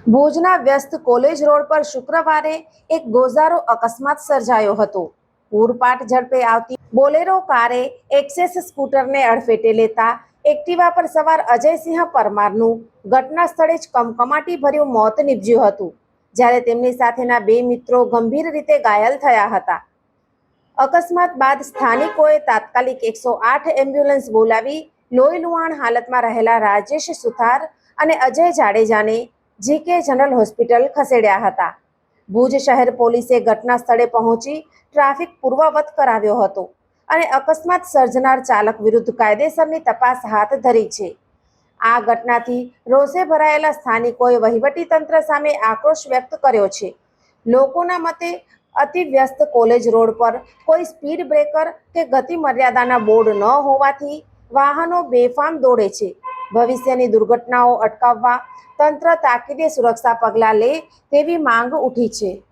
ભુજના વ્યસ્ત college road પર શુક્રવારે એક ગોઝારો અકસ્માત સર્જાયો હતો। પૂરપાટ ઝડપે આવતી બોલેરો કારે એક્સેસ સ્કૂટરને અડફેટે લેતા એક્ટિવા પર સવાર અજયસિંહ પરમારનું ઘટના સ્થળે જ કમકમાટી ભર્યું મોત નીપજ્યું હતું, જ્યારે તેમની સાથેના બે મિત્રો ગંભીર રીતે ઘાયલ થયા હતા। અકસ્માત બાદ સ્થાનિકોએ તાત્કાલિક 108 એમ્બ્યુલન્સ બોલાવી લોહીલુહાણ હાલતમાં રહેલા રાજેશ સુથાર અને અજય જાડેજાને જીકે જનરલ હોસ્પિટલ ખસેડ્યા હતા। ભુજ શહેર પોલીસે ઘટના સ્થળે પહોંચી ટ્રાફિક પૂર્વવત કરાવ્યો હતો અને અકસ્માત સર્જનાર ચાલક વિરુદ્ધ કાયદેસરની તપાસ હાથ ધરી છે। આ ઘટનાથી રોષે ભરાયેલા સ્થાનિકોએ વહીવટીતંત્ર સામે આક્રોશ વ્યક્ત કર્યો છે। લોકોના મતે અતિ વ્યસ્ત કોલેજ રોડ પર કોઈ સ્પીડ બ્રેકર કે ગતિ મર્યાદાના બોર્ડ ન હોવાથી વાહનો બેફામ દોડે છે। ભવિષ્યની દુર્ઘટનાઓ અટકાવવા તંત્ર તાકીદે સુરક્ષા પગલાં લે તેવી માંગ ઉઠી છે।